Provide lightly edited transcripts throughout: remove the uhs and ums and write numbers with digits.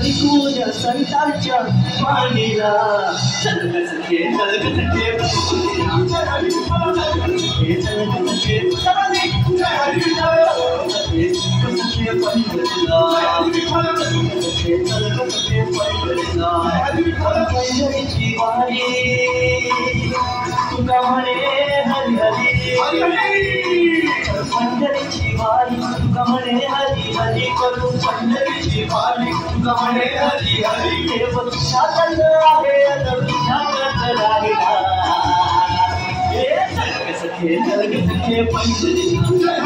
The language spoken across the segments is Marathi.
ऐकून संतांच्या वाणीला चलग सखे पंढरीची वारी तुका म्हणे हरी हरी पंढरीची वारी तुका म्हणे हरी हरी करू पंढरीची वारी तुका म्हणे हरी हरी देव तुझ्यातच आहे तुझ्यातच राहिला हे चलग सखे पंढरीला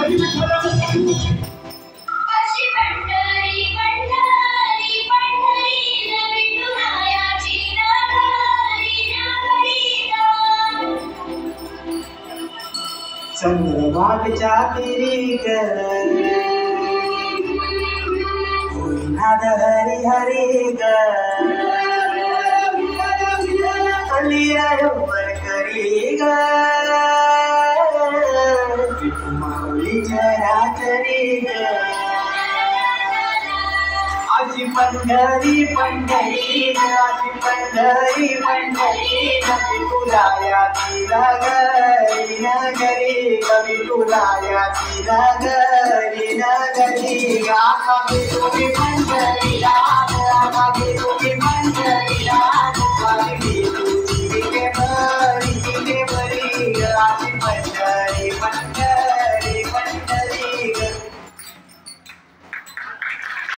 चंद्रभागच्या तिरी कर नाद हरी हरी ग कलियावर करी ग माऊली चराचरी ग आजी पंढरी पंढरी आजी पंढरी पंढरी कवी तुलाया तिला गरी नगरी कवी तुलाया तिला गरी नगरी आम्ही तुम्ही पंढरीला आम्ही तुम्ही